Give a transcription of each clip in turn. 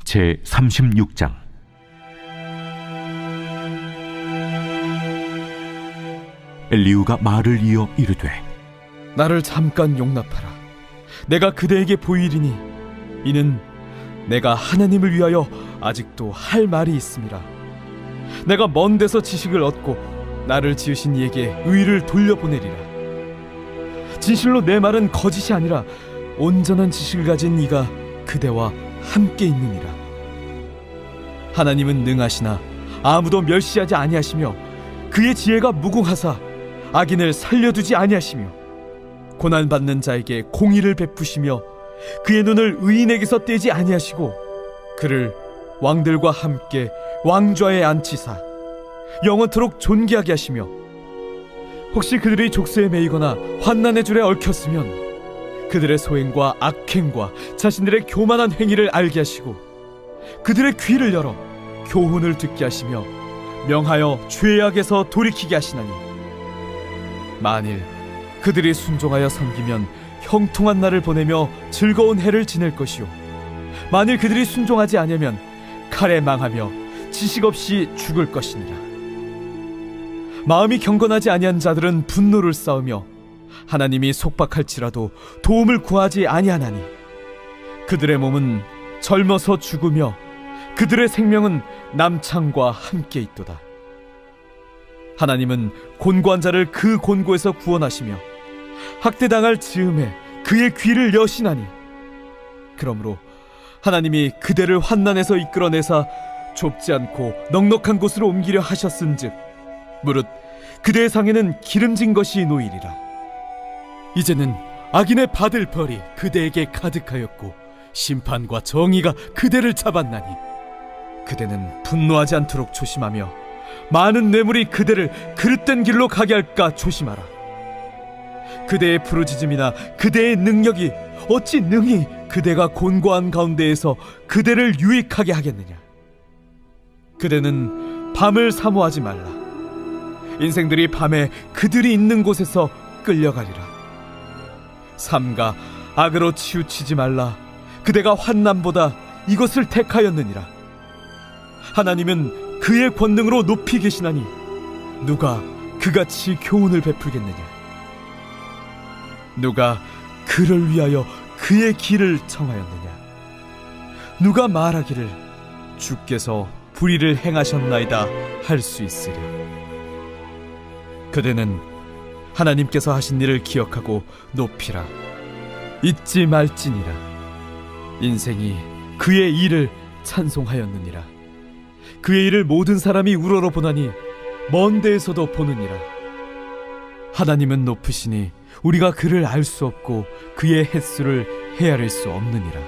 제36장. 엘리후가 말을 이어 이르되, 나를 잠깐 용납하라. 내가 그대에게 보이리니 이는 내가 하나님을 위하여 아직도 할 말이 있음이라. 내가 먼 데서 지식을 얻고 나를 지으신 이에게 의를 돌려보내리라. 진실로 내 말은 거짓이 아니라 온전한 지식을 가진 이가 그대와 함께 있느니라. 하나님은 능하시나 아무도 멸시하지 아니하시며 그의 지혜가 무궁하사 악인을 살려두지 아니하시며 고난받는 자에게 공의를 베푸시며 그의 눈을 의인에게서 떼지 아니하시고 그를 왕들과 함께 왕좌에 앉히사 영원토록 존귀하게 하시며, 혹시 그들이 족쇄에 매이거나 환난의 줄에 얽혔으면 그들의 소행과 악행과 자신들의 교만한 행위를 알게 하시고 그들의 귀를 열어 교훈을 듣게 하시며 명하여 죄악에서 돌이키게 하시나니, 만일 그들이 순종하여 섬기면 형통한 날을 보내며 즐거운 해를 지낼 것이요, 만일 그들이 순종하지 아니하면 칼에 망하며 지식 없이 죽을 것이니라. 마음이 경건하지 아니한 자들은 분노를 쌓으며 하나님이 속박할지라도 도움을 구하지 아니하나니, 그들의 몸은 젊어서 죽으며 그들의 생명은 남창과 함께 있도다. 하나님은 곤고한 자를 그 곤고에서 구원하시며 학대당할 즈음에 그의 귀를 여시나니, 그러므로 하나님이 그대를 환난에서 이끌어내사 좁지 않고 넉넉한 곳으로 옮기려 하셨은즉 무릇 그대의 상에는 기름진 것이 놓이리라. 이제는 악인의 받을 벌이 그대에게 가득하였고 심판과 정의가 그대를 잡았나니, 그대는 분노하지 않도록 조심하며 많은 뇌물이 그대를 그릇된 길로 가게 할까 조심하라. 그대의 부르짖음이나 그대의 능력이 어찌 능히 그대가 곤고한 가운데에서 그대를 유익하게 하겠느냐. 그대는 밤을 사모하지 말라. 인생들이 밤에 그들이 있는 곳에서 끌려가리라. 삼가 악으로 치우치지 말라. 그대가 환난보다 이것을 택하였느니라. 하나님은 그의 권능으로 높이 계시나니 누가 그같이 교훈을 베풀겠느냐. 누가 그를 위하여 그의 길을 청하였느냐. 누가 말하기를 주께서 불의를 행하셨나이다 할 수 있으랴. 그대는 하나님께서 하신 일을 기억하고 높이라. 잊지 말지니라. 인생이 그의 일을 찬송하였느니라. 그의 일을 모든 사람이 우러러 보나니 먼 데에서도 보느니라. 하나님은 높으시니 우리가 그를 알 수 없고 그의 횟수를 헤아릴 수 없느니라.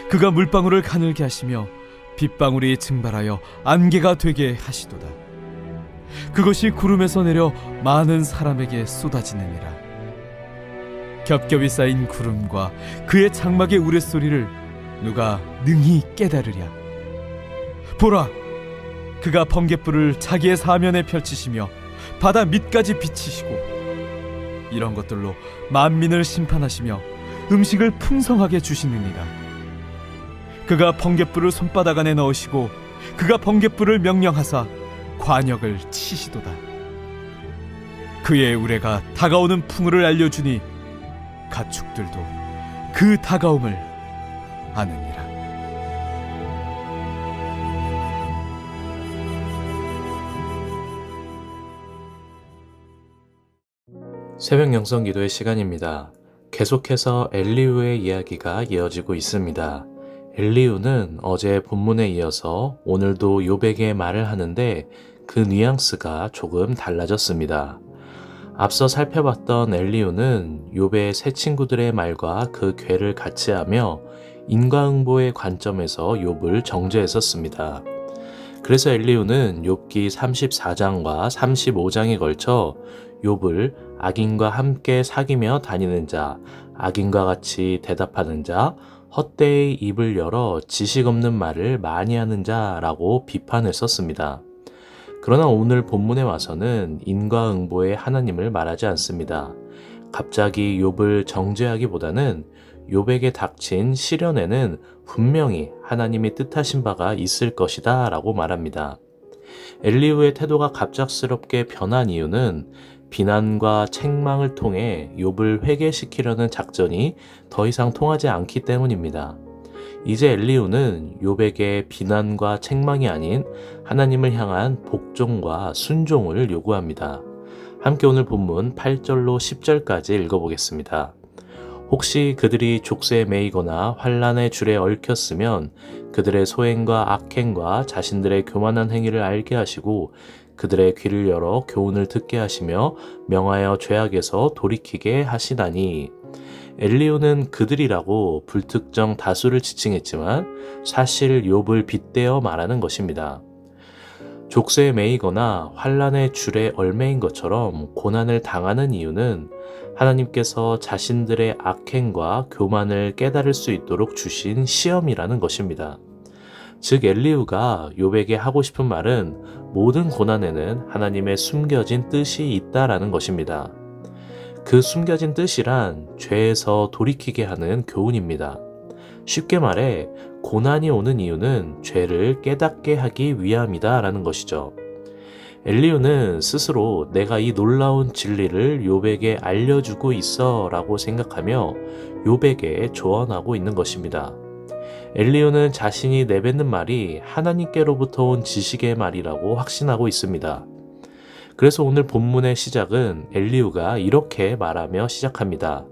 그가 물방울을 가늘게 하시며 빗방울이 증발하여 안개가 되게 하시도다. 그것이 구름에서 내려 많은 사람에게 쏟아지느니라. 겹겹이 쌓인 구름과 그의 장막의 우레소리를 누가 능히 깨달으랴. 보라, 그가 번갯불을 자기의 사면에 펼치시며 바다 밑까지 비치시고 이런 것들로 만민을 심판하시며 음식을 풍성하게 주시느니라. 그가 번갯불을 손바닥 안에 넣으시고 그가 번갯불을 명령하사 관역을 치시도다. 그의 우레가 다가오는 풍우를 알려주니 가축들도 그 다가옴을 아느니라. 새벽 영성 기도의 시간입니다. 계속해서 엘리후의 이야기가 이어지고 있습니다. 엘리후는 어제 본문에 이어서 오늘도 욥에게 말을 하는데 그 뉘앙스가 조금 달라졌습니다. 앞서 살펴봤던 엘리후는 욥의 세 친구들의 말과 그 궤를 같이 하며 인과응보의 관점에서 욥을 정죄했었습니다. 그래서 엘리후는 욥기 34장과 35장에 걸쳐 욥을 악인과 함께 사귀며 다니는 자, 악인과 같이 대답하는 자, 헛되이 입을 열어 지식 없는 말을 많이 하는 자라고 비판했었습니다. 그러나 오늘 본문에 와서는 인과응보의 하나님을 말하지 않습니다. 갑자기 욥을 정죄하기보다는 욥에게 닥친 시련에는 분명히 하나님이 뜻하신 바가 있을 것이다 라고 말합니다. 엘리후의 태도가 갑작스럽게 변한 이유는 비난과 책망을 통해 욥을 회개시키려는 작전이 더 이상 통하지 않기 때문입니다. 이제 엘리후는 욥에게 비난과 책망이 아닌 하나님을 향한 복종과 순종을 요구합니다. 함께 오늘 본문 8절로 10절까지 읽어보겠습니다. 혹시 그들이 족쇄에 매이거나 환난의 줄에 얽혔으면 그들의 소행과 악행과 자신들의 교만한 행위를 알게 하시고 그들의 귀를 열어 교훈을 듣게 하시며 명하여 죄악에서 돌이키게 하시다니. 엘리후는 그들이라고 불특정 다수를 지칭했지만 사실 욥을 빗대어 말하는 것입니다. 족쇄에 매이거나 환난의 줄에 얽매인 것처럼 고난을 당하는 이유는 하나님께서 자신들의 악행과 교만을 깨달을 수 있도록 주신 시험이라는 것입니다. 즉 엘리후가 욥에게 하고 싶은 말은 모든 고난에는 하나님의 숨겨진 뜻이 있다라는 것입니다. 그 숨겨진 뜻이란 죄에서 돌이키게 하는 교훈입니다. 쉽게 말해 고난이 오는 이유는 죄를 깨닫게 하기 위함이다라는 것이죠. 엘리후는 스스로 내가 이 놀라운 진리를 욥에게 알려주고 있어 라고 생각하며 욥에게 조언하고 있는 것입니다. 엘리후는 자신이 내뱉는 말이 하나님께로부터 온 지식의 말이라고 확신하고 있습니다. 그래서 오늘 본문의 시작은 엘리후가 이렇게 말하며 시작합니다.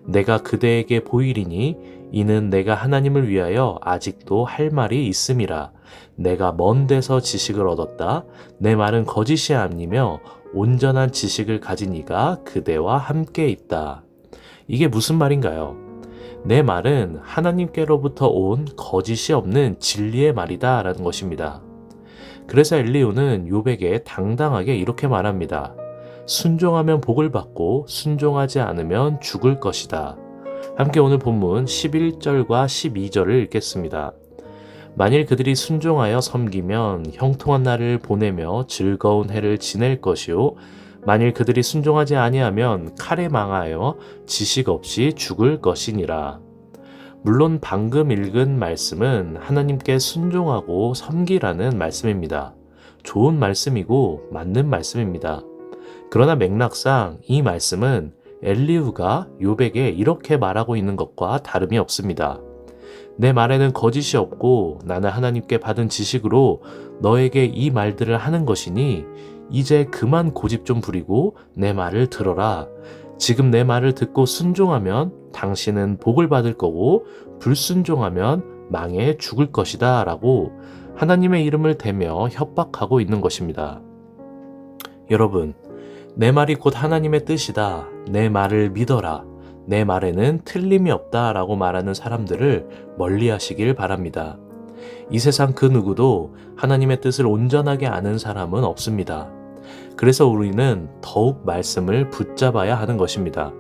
내가 그대에게 보이리니 이는 내가 하나님을 위하여 아직도 할 말이 있음이라. 내가 먼 데서 지식을 얻었다. 내 말은 거짓이 아니며 온전한 지식을 가진 이가 그대와 함께 있다. 이게 무슨 말인가요? 내 말은 하나님께로부터 온 거짓이 없는 진리의 말이다 라는 것입니다. 그래서 엘리후는 욥에게 당당하게 이렇게 말합니다. 순종하면 복을 받고 순종하지 않으면 죽을 것이다. 함께 오늘 본문 11절과 12절을 읽겠습니다. 만일 그들이 순종하여 섬기면 형통한 날을 보내며 즐거운 해를 지낼 것이요 만일 그들이 순종하지 아니하면 칼에 망하여 지식 없이 죽을 것이니라. 물론 방금 읽은 말씀은 하나님께 순종하고 섬기라는 말씀입니다. 좋은 말씀이고 맞는 말씀입니다. 그러나 맥락상 이 말씀은 엘리후가 욥에게 이렇게 말하고 있는 것과 다름이 없습니다. 내 말에는 거짓이 없고 나는 하나님께 받은 지식으로 너에게 이 말들을 하는 것이니 이제 그만 고집 좀 부리고 내 말을 들어라. 지금 내 말을 듣고 순종하면 당신은 복을 받을 거고 불순종하면 망해 죽을 것이다 라고 하나님의 이름을 대며 협박하고 있는 것입니다. 여러분, 내 말이 곧 하나님의 뜻이다. 내 말을 믿어라. 내 말에는 틀림이 없다 라고 말하는 사람들을 멀리 하시길 바랍니다. 이 세상 그 누구도 하나님의 뜻을 온전하게 아는 사람은 없습니다. 그래서 우리는 더욱 말씀을 붙잡아야 하는 것입니다.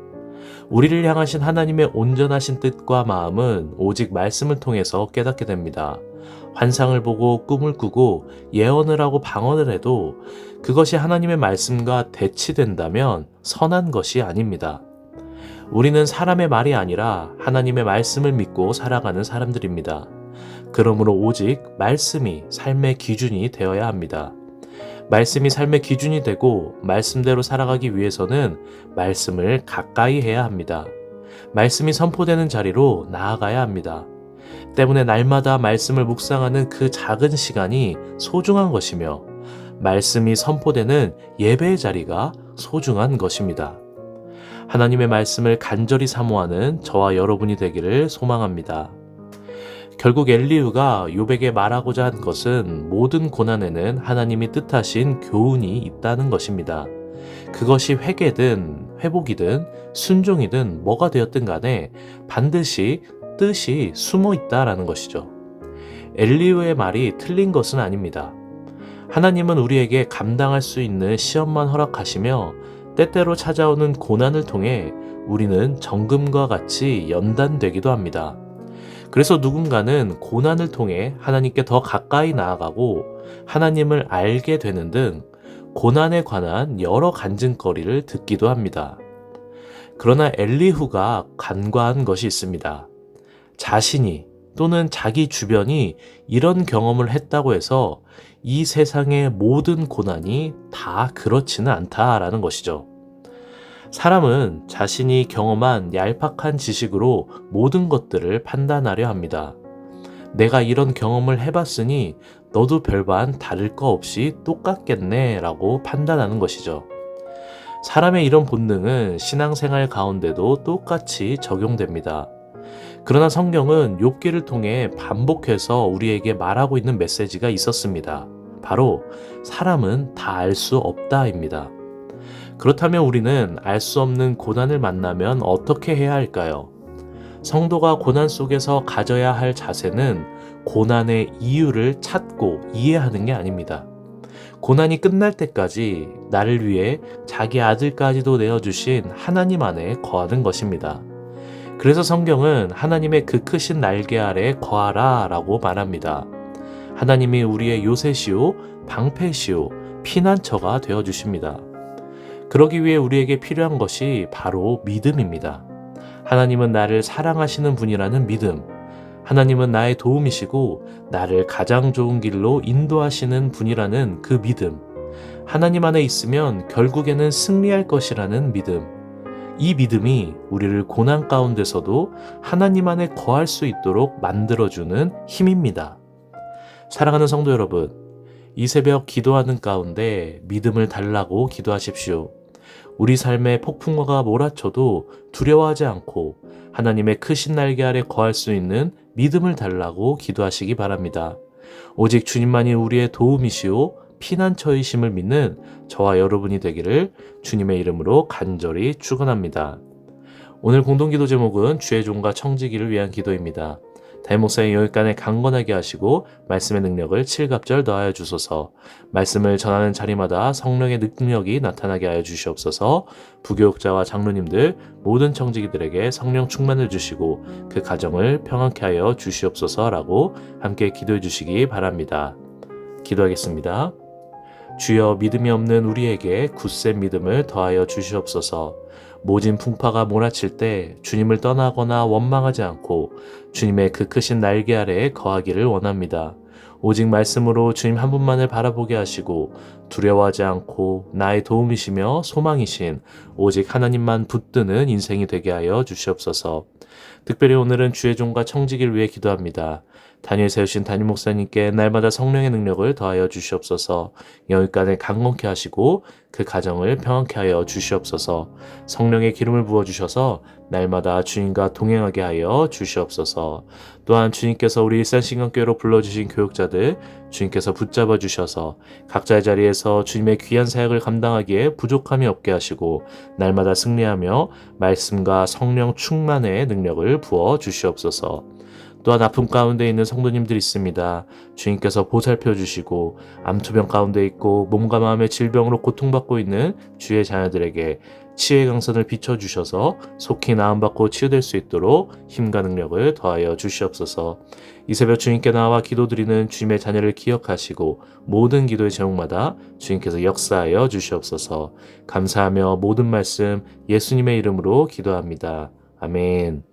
우리를 향하신 하나님의 온전하신 뜻과 마음은 오직 말씀을 통해서 깨닫게 됩니다. 환상을 보고 꿈을 꾸고 예언을 하고 방언을 해도 그것이 하나님의 말씀과 대치된다면 선한 것이 아닙니다. 우리는 사람의 말이 아니라 하나님의 말씀을 믿고 살아가는 사람들입니다. 그러므로 오직 말씀이 삶의 기준이 되어야 합니다. 말씀이 삶의 기준이 되고 말씀대로 살아가기 위해서는 말씀을 가까이 해야 합니다. 말씀이 선포되는 자리로 나아가야 합니다. 때문에 날마다 말씀을 묵상하는 그 작은 시간이 소중한 것이며 말씀이 선포되는 예배의 자리가 소중한 것입니다. 하나님의 말씀을 간절히 사모하는 저와 여러분이 되기를 소망합니다. 결국 엘리후가 욥에게 말하고자 한 것은 모든 고난에는 하나님이 뜻하신 교훈이 있다는 것입니다. 그것이 회개든 회복이든 순종이든 뭐가 되었든 간에 반드시 뜻이 숨어 있다라는 것이죠. 엘리후의 말이 틀린 것은 아닙니다. 하나님은 우리에게 감당할 수 있는 시험만 허락하시며 때때로 찾아오는 고난을 통해 우리는 정금과 같이 연단되기도 합니다. 그래서 누군가는 고난을 통해 하나님께 더 가까이 나아가고 하나님을 알게 되는 등 고난에 관한 여러 간증거리를 듣기도 합니다. 그러나 엘리후가 간과한 것이 있습니다. 자신이 또는 자기 주변이 이런 경험을 했다고 해서 이 세상의 모든 고난이 다 그렇지는 않다라는 것이죠. 사람은 자신이 경험한 얄팍한 지식으로 모든 것들을 판단하려 합니다. 내가 이런 경험을 해봤으니 너도 별반 다를 거 없이 똑같겠네 라고 판단하는 것이죠. 사람의 이런 본능은 신앙생활 가운데도 똑같이 적용됩니다. 그러나 성경은 욥기를 통해 반복해서 우리에게 말하고 있는 메시지가 있었습니다. 바로 사람은 다 알 수 없다입니다. 그렇다면 우리는 알 수 없는 고난을 만나면 어떻게 해야 할까요? 성도가 고난 속에서 가져야 할 자세는 고난의 이유를 찾고 이해하는 게 아닙니다. 고난이 끝날 때까지 나를 위해 자기 아들까지도 내어주신 하나님 안에 거하는 것입니다. 그래서 성경은 하나님의 그 크신 날개 아래 거하라 라고 말합니다. 하나님이 우리의 요새시오, 방패시오, 피난처가 되어주십니다. 그러기 위해 우리에게 필요한 것이 바로 믿음입니다. 하나님은 나를 사랑하시는 분이라는 믿음, 하나님은 나의 도움이시고 나를 가장 좋은 길로 인도하시는 분이라는 그 믿음, 하나님 안에 있으면 결국에는 승리할 것이라는 믿음, 이 믿음이 우리를 고난 가운데서도 하나님 안에 거할 수 있도록 만들어주는 힘입니다. 사랑하는 성도 여러분, 이 새벽 기도하는 가운데 믿음을 달라고 기도하십시오. 우리 삶에 폭풍우가 몰아쳐도 두려워하지 않고 하나님의 크신 날개 아래 거할 수 있는 믿음을 달라고 기도하시기 바랍니다. 오직 주님만이 우리의 도움이시오 피난처이심을 믿는 저와 여러분이 되기를 주님의 이름으로 간절히 축원합니다. 오늘 공동기도 제목은 주의 종과 청지기를 위한 기도입니다. 담임 목사의 여기까지 강건하게 하시고 말씀의 능력을 칠갑절 더하여 주소서. 말씀을 전하는 자리마다 성령의 능력이 나타나게 하여 주시옵소서. 부교육자와 장로님들 모든 청지기들에게 성령 충만을 주시고 그 가정을 평안케 하여 주시옵소서라고 함께 기도해 주시기 바랍니다. 기도하겠습니다. 주여, 믿음이 없는 우리에게 굳센 믿음을 더하여 주시옵소서. 모진 풍파가 몰아칠 때 주님을 떠나거나 원망하지 않고 주님의 그 크신 날개 아래에 거하기를 원합니다. 오직 말씀으로 주님 한 분만을 바라보게 하시고 두려워하지 않고 나의 도움이시며 소망이신 오직 하나님만 붙드는 인생이 되게 하여 주시옵소서. 특별히 오늘은 주의 종과 청지기를 위해 기도합니다. 다니엘 세우신 담임 목사님께 날마다 성령의 능력을 더하여 주시옵소서. 여기까지 강건케 하시고 그 가정을 평안케 하여 주시옵소서. 성령의 기름을 부어주셔서 날마다 주님과 동행하게 하여 주시옵소서. 또한 주님께서 우리 일산신강교회로 불러주신 교육자들 주님께서 붙잡아 주셔서 각자의 자리에서 주님의 귀한 사역을 감당하기에 부족함이 없게 하시고 날마다 승리하며 말씀과 성령 충만의 능력을 부어 주시옵소서. 또한 아픔 가운데 있는 성도님들이 있습니다. 주님께서 보살펴 주시고 암투병 가운데 있고 몸과 마음의 질병으로 고통받고 있는 주의 자녀들에게 치유의 강선을 비춰주셔서 속히 나음받고 치유될 수 있도록 힘과 능력을 더하여 주시옵소서. 이 새벽 주님께 나와 기도드리는 주님의 자녀를 기억하시고 모든 기도의 제목마다 주님께서 역사하여 주시옵소서. 감사하며 모든 말씀 예수님의 이름으로 기도합니다. 아멘.